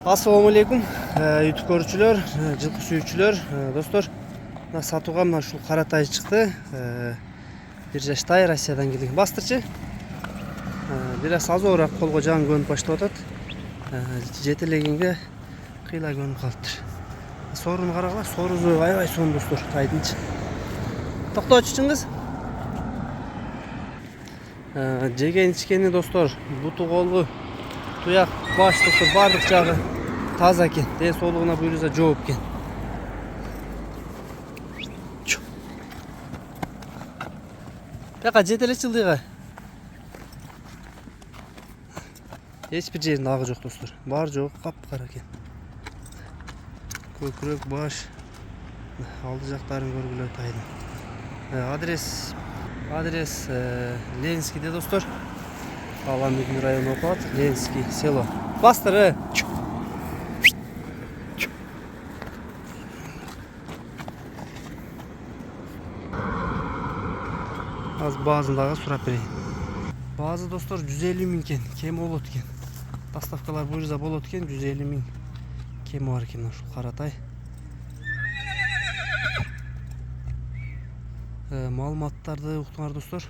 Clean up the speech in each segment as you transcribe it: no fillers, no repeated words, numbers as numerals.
Assalamu alaikum YouTube көрүүчүлөр, жылкы сүйүүчүлөр, достор. Мына сатууга мына ушул кара тай чыкты. 1 жаш тай, Россиядан келген бастырчы. Бир аз азыраак колго жаңы көнүп баштап атат. Жетелегенге кыйла көнүп калыптыр. Сооруну карагыла, соорусу аябай сонун достор, тайдынчы. Токточу чыңгыз. Жеген ичкени достор, буту колу, туяк, баш достор бардык жагы таза экен. Ден соолугуна буйруса жооп экен. Жака жетелечи ылдыйга. Эч бир жеринде агы жок достор. Бар жок капкара экен. Көкүрөк, баш, алды жактарын көргүлө тайдын. Адрес Ленинскийде достор. Аламбек району окуп атат. Ленинский село. Бастыры. Az baaсын дагы сурап берейин. Баазы достор 150 миң экен, кем болот экен. Доставкалар буйруса болот экен, 150 миң кем бар экен ушул кара тай. Маалыматтарды уктуңар достор.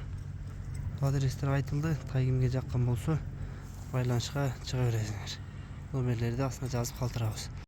Адрестер айтылды. Тай кимге жаккан болсо байланышка чыга бересиңер. Номерлерди астына жазып калтырабыз.